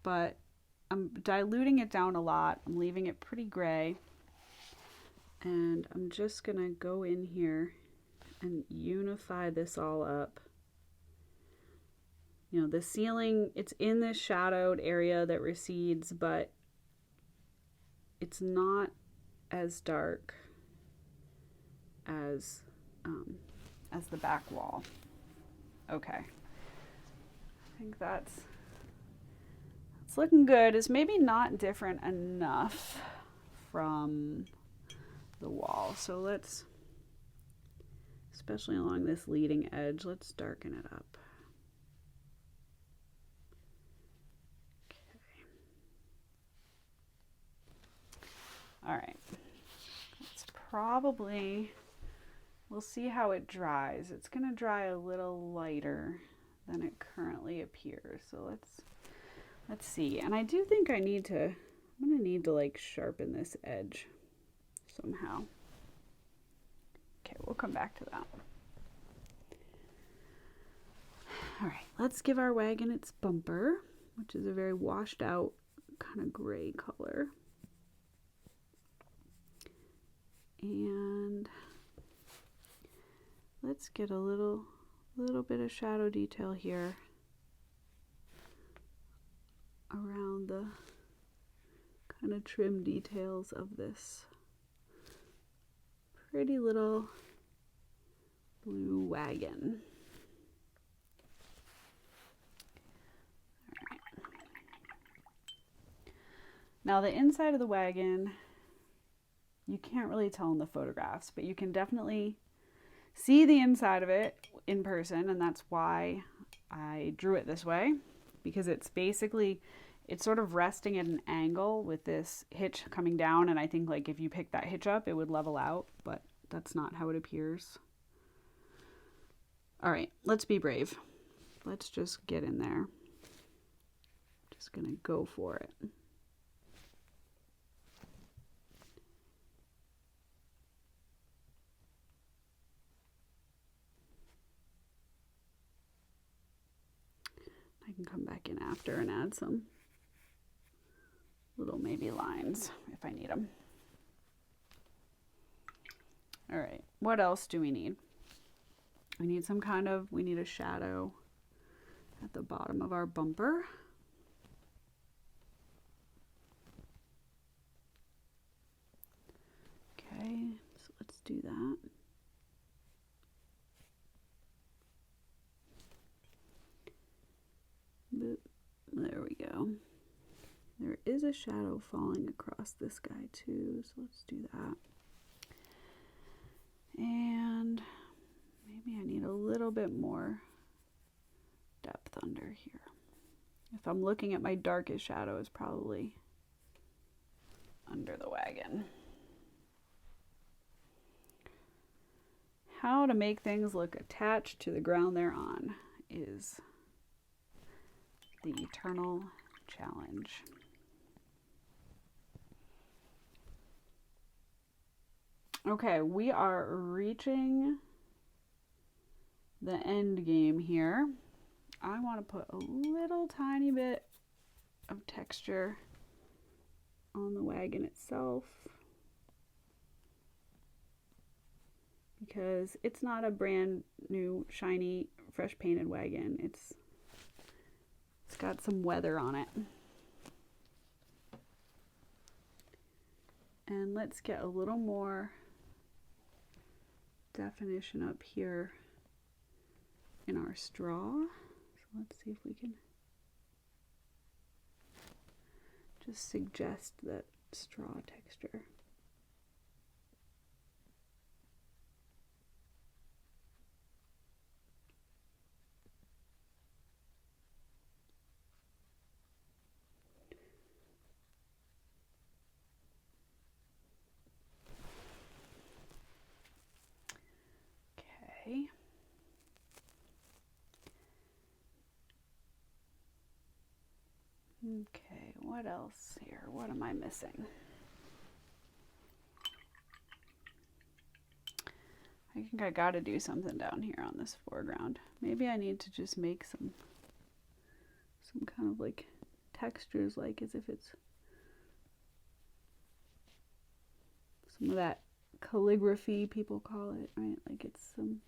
but I'm diluting it down a lot. I'm leaving it pretty gray. And I'm just going to go in here and unify this all up. You know, the ceiling, it's in this shadowed area that recedes, but it's not as dark as the back wall. Okay. I think that's looking good. It's maybe not different enough from the wall. So let's, especially along this leading edge, let's darken it up. Okay. All right. It's probably, we'll see how it dries. It's going to dry a little lighter than it currently appears. So let's see. And I do think I'm gonna need to like sharpen this edge somehow. Okay, we'll come back to that. All right, let's give our wagon its bumper, which is a very washed out kind of gray color. And let's get a little bit of shadow detail here around the kind of trim details of this pretty little blue wagon. All right. Now the inside of the wagon, you can't really tell in the photographs, but you can definitely see the inside of it in person, and that's why I drew it this way, because it's basically, it's sort of resting at an angle with this hitch coming down, and I think like if you pick that hitch up, it would level out, but that's not how it appears. All right, let's be brave. Let's just get in there. Just gonna go for it. I can come back in after and add some little maybe lines if I need them. All right, what else do we need? We need we need a shadow at the bottom of our bumper. Okay, so let's do that. Boop. There we go. There is a shadow falling across this guy too, so let's do that. And maybe I need a little bit more depth under here. If I'm looking at my darkest shadow, is probably under the wagon. How to make things look attached to the ground they're on is the eternal challenge. Okay, we are reaching the end game here. I want to put a little tiny bit of texture on the wagon itself, because it's not a brand new, shiny, fresh painted wagon. It's got some weather on it. And let's get a little more definition up here in our straw. So let's see if we can just suggest that straw texture. Okay. Okay, what else here? What am I missing? I think I gotta do something down here on this foreground. Maybe I need to just make some kind of like textures, like as if it's some of that calligraphy people call it, right? Like it's some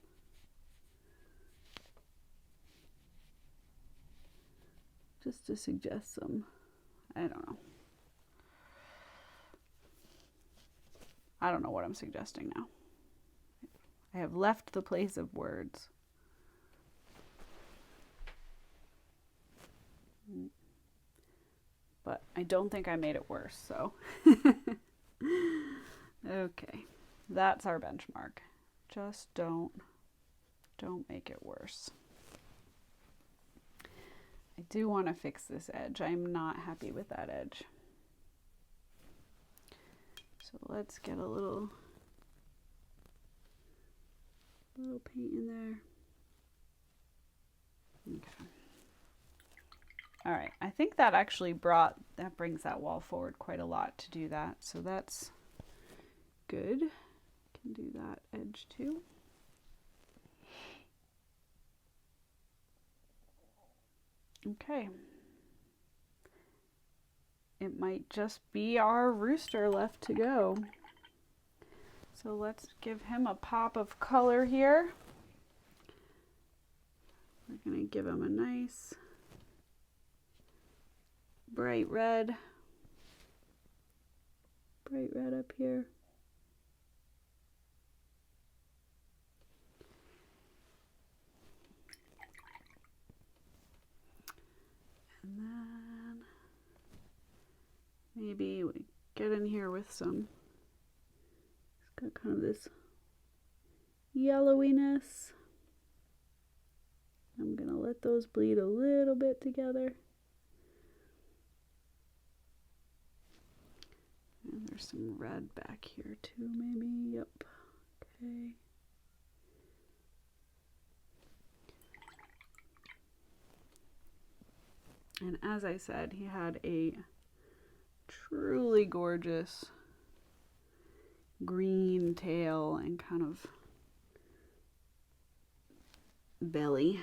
just to suggest some, I don't know. I don't know what I'm suggesting now. I have left the place of words. But I don't think I made it worse, so. Okay, that's our benchmark. Just don't make it worse. I do want to fix this edge. I'm not happy with that edge. So let's get a little paint in there. Okay. All right, I think that actually brings that wall forward quite a lot to do that. So that's good. Can do that edge too. Okay. It might just be our rooster left to go. So let's give him a pop of color here. We're going to give him a nice bright red up here. And then maybe we get in here with some, it's got kind of this yellowiness. I'm going to let those bleed a little bit together. And there's some red back here too, maybe. Yep. Okay. And as I said, he had a truly gorgeous green tail and kind of belly.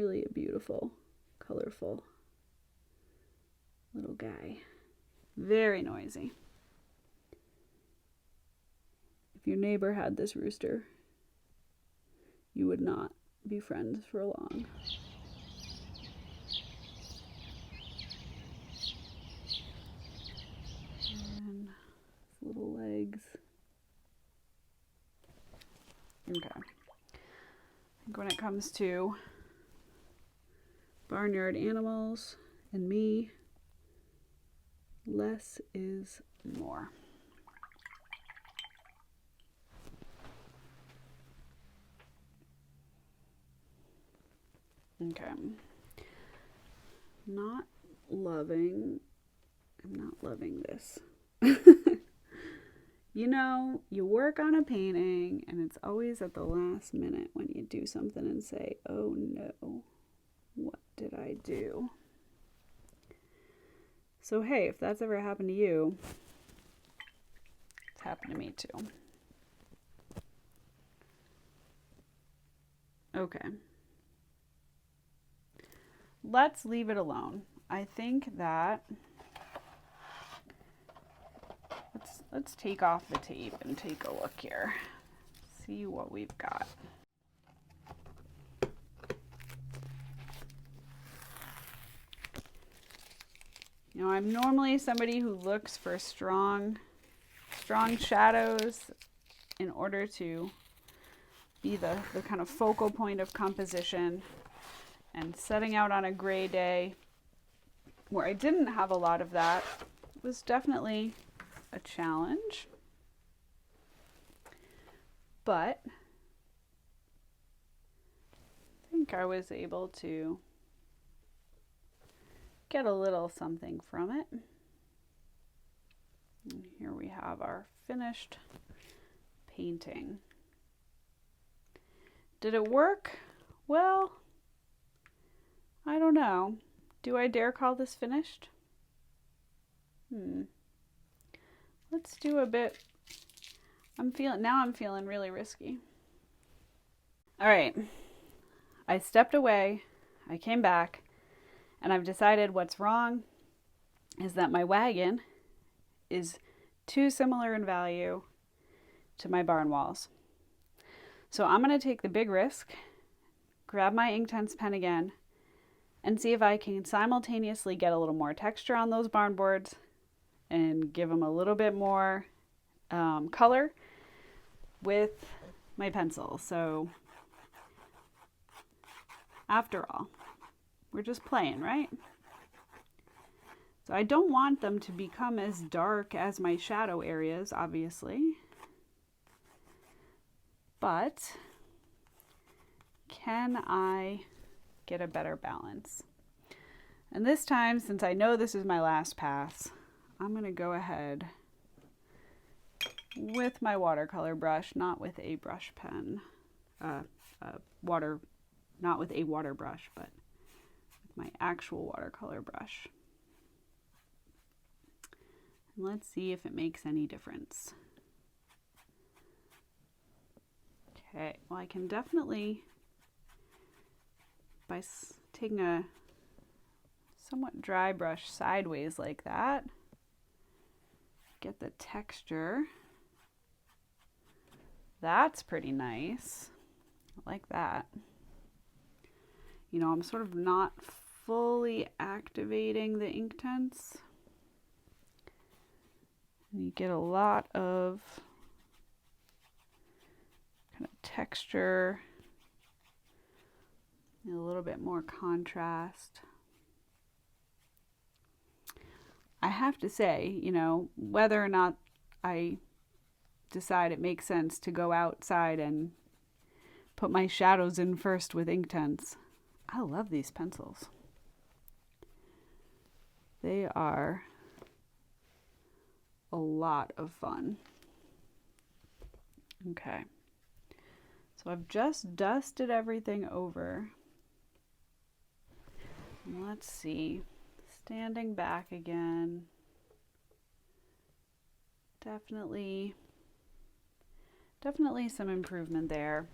really a beautiful, colorful little guy. Very noisy. If your neighbor had this rooster, you would not be friends for long. And little legs. Okay. I think when it comes to barnyard animals and me, less is more. Okay. I'm not loving this. You know, you work on a painting and it's always at the last minute when you do something and say, oh no, what did I do? So hey, if that's ever happened to you, it's happened to me too. Okay. Let's leave it alone. I think that let's take off the tape and take a look here. See what we've got. You know, I'm normally somebody who looks for strong shadows in order to be the kind of focal point of composition. And setting out on a gray day where I didn't have a lot of that was definitely a challenge. But I think I was able to get a little something from it. And here we have our finished painting. Did it work? Well, I don't know. Do I dare call this finished? Let's do a bit. I'm feeling really risky. All right. I stepped away. I came back. And I've decided what's wrong is that my wagon is too similar in value to my barn walls. So I'm going to take the big risk, grab my Inktense pen again, and see if I can simultaneously get a little more texture on those barn boards and give them a little bit more color with my pencil. So after all, we're just playing, right? So I don't want them to become as dark as my shadow areas, obviously. But can I get a better balance? And this time, since I know this is my last pass, I'm going to go ahead with my watercolor brush, not with a brush pen, not with a water brush, but with my actual watercolor brush. And let's see if it makes any difference. Okay, well, I can definitely, by taking a somewhat dry brush sideways like that, get the texture. That's pretty nice. I like that. You know, I'm sort of not fully activating the Inktense. And you get a lot of kind of texture, and a little bit more contrast. I have to say, you know, whether or not I decide it makes sense to go outside and put my shadows in first with Inktense, I love these pencils. They are a lot of fun. Okay. So I've just dusted everything over. Let's see. Standing back again. Definitely some improvement there.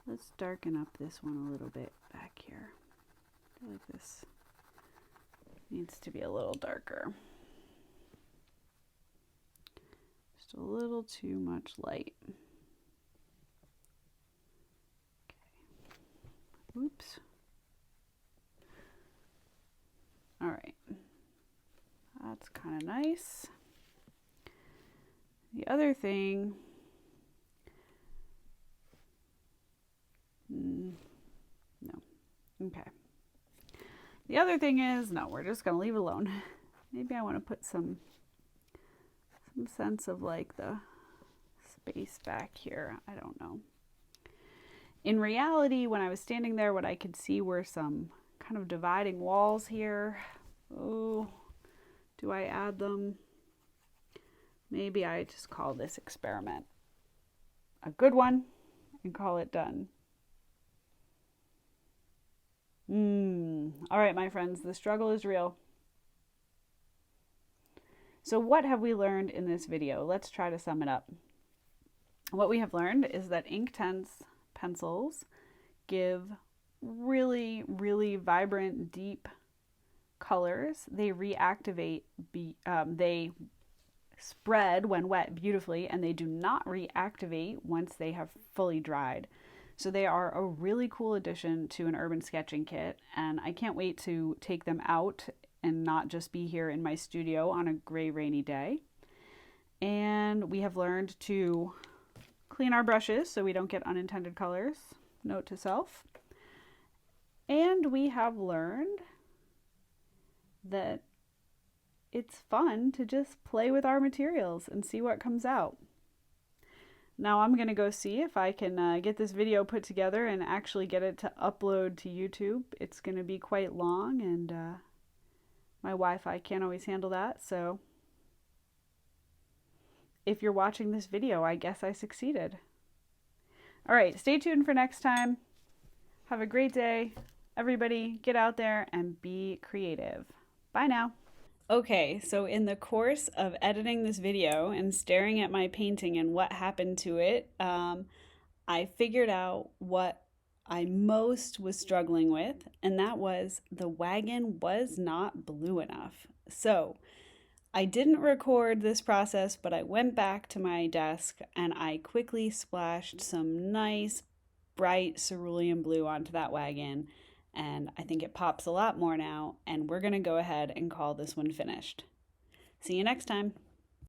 Let's darken up this one a little bit back here. I feel like this needs to be a little darker. Just a little too much light. Okay. Oops. All right. That's kind of nice. The other thing, no. Okay. The other thing is, no, we're just going to leave it alone. Maybe I want to put some sense of like the space back here. I don't know. In reality, when I was standing there, what I could see were some kind of dividing walls here. Oh, do I add them? Maybe I just call this experiment a good one and call it done. All right, my friends, the struggle is real. So what have we learned in this video? Let's try to sum it up. What we have learned is that Inktense pencils give really, really vibrant, deep colors. They reactivate, they spread when wet beautifully, and they do not reactivate once they have fully dried. So they are a really cool addition to an urban sketching kit, and I can't wait to take them out and not just be here in my studio on a gray, rainy day. And we have learned to clean our brushes so we don't get unintended colors. Note to self. And we have learned that it's fun to just play with our materials and see what comes out. Now I'm going to go see if I can get this video put together and actually get it to upload to YouTube. It's going to be quite long, and my Wi-Fi can't always handle that. So if you're watching this video, I guess I succeeded. All right, stay tuned for next time. Have a great day. Everybody, get out there and be creative. Bye now. Okay, so in the course of editing this video and staring at my painting and what happened to it, I figured out what I most was struggling with, and that was the wagon was not blue enough. So I didn't record this process, but I went back to my desk and I quickly splashed some nice bright cerulean blue onto that wagon. And I think it pops a lot more now, and we're going to go ahead and call this one finished. See you next time.